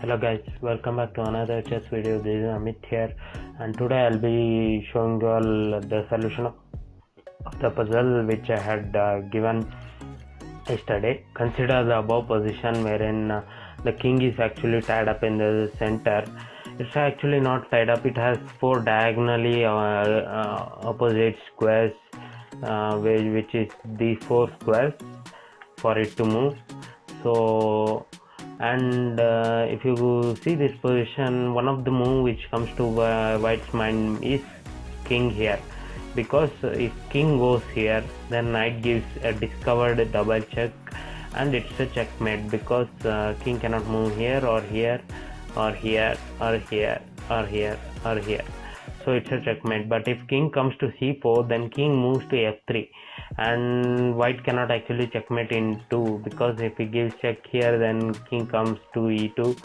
Hello guys, welcome back to another chess video. This is Amit here, and today I'll be showing you all the solution of the puzzle which I had given yesterday. Consider the above position wherein the king is actually tied up in the center. It's actually not tied up, it has four diagonally opposite squares, which is these four squares for it to move. So and if you see this position, one of the move which comes to white's mind is king here, because if king goes here, then knight gives a discovered double check and it's a checkmate, because king cannot move here or here or here or here or here or here, so it's a checkmate. But if king comes to c4, then king moves to f3 and white cannot actually checkmate in 2, because if he gives check here, then king comes to e2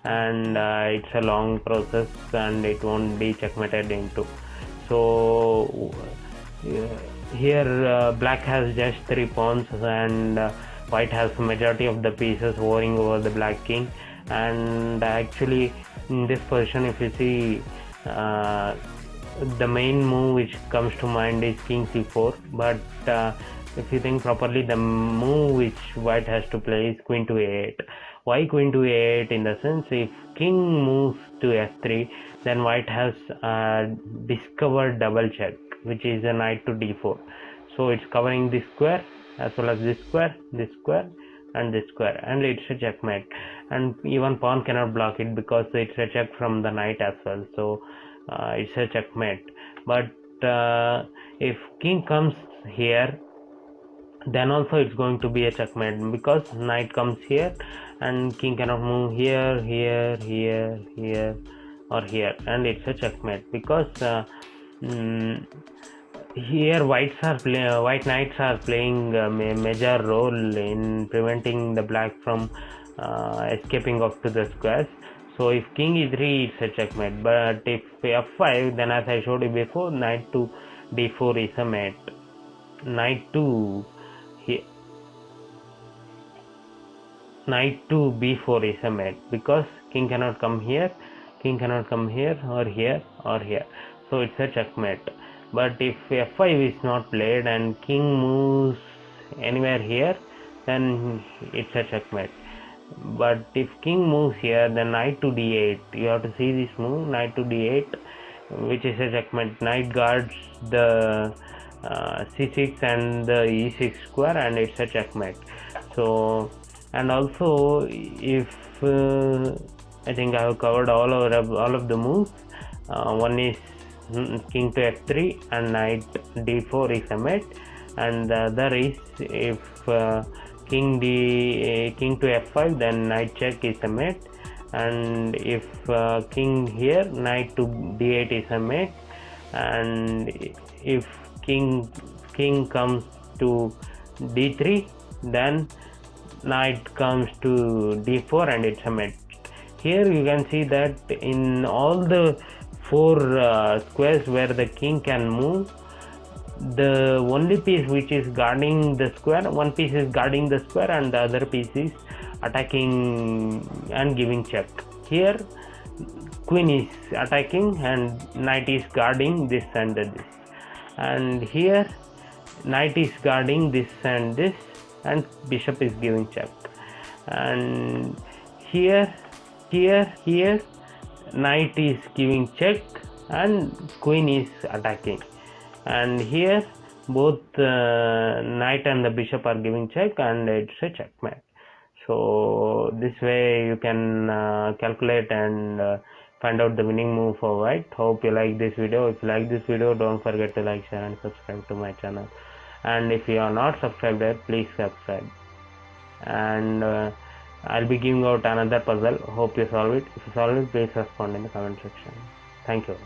and it's a long process and it won't be checkmated in 2. So here black has just 3 pawns and white has majority of the pieces hovering over the black king. And actually in this position, if you see, the main move which comes to mind is king c4, but if you think properly, the move which white has to play is queen to a8. Why queen to a8? In the sense, if king moves to f3, then white has discovered double check, which is a knight to d4. So it's covering this square as well as this square and this square, and it's a checkmate. And even pawn cannot block it because it's a check from the knight as well, so it's a checkmate. But if king comes here, then also it's going to be a checkmate, because knight comes here and king cannot move here or here, and it's a checkmate, because here white knights are playing a major role in preventing the black from escaping off to the squares. So if king e3, it's a checkmate. But if f5, then as I showed you before, knight to d4 is a mate. Knight to b4 is a mate, because king cannot come here or here or here, so it's a checkmate. But if f5 is not played and king moves anywhere here, then it's a checkmate. But if king moves here, then knight to d8, you have to see this move, knight to d8, which is a checkmate. Knight guards the c6 and the e6 square, and it's a checkmate. So, and also if I think I have covered all of the moves. One is king to f3 and knight d4 is a mate, and the other is if king to f5, then knight check is a mate, and if king here, knight to d8 is a mate, and if king comes to d3, then knight comes to d4 and it's a mate. Here you can see that in all the 4 squares where the king can move, the only piece which is guarding the square, one piece is guarding the square and the other piece is attacking and giving check. Here queen is attacking and knight is guarding this and this, and here knight is guarding this and this, and bishop is giving check. And here knight is giving check and queen is attacking, and here both knight and the bishop are giving check and it's a checkmate. So this way you can calculate and find out the winning move for white. Hope you like this video. If you like this video, don't forget to like, share and subscribe to my channel, and if you are not subscribed yet, please subscribe. And I'll be giving out another puzzle. Hope you solve it. If you solve it, please respond in the comment section. Thank you.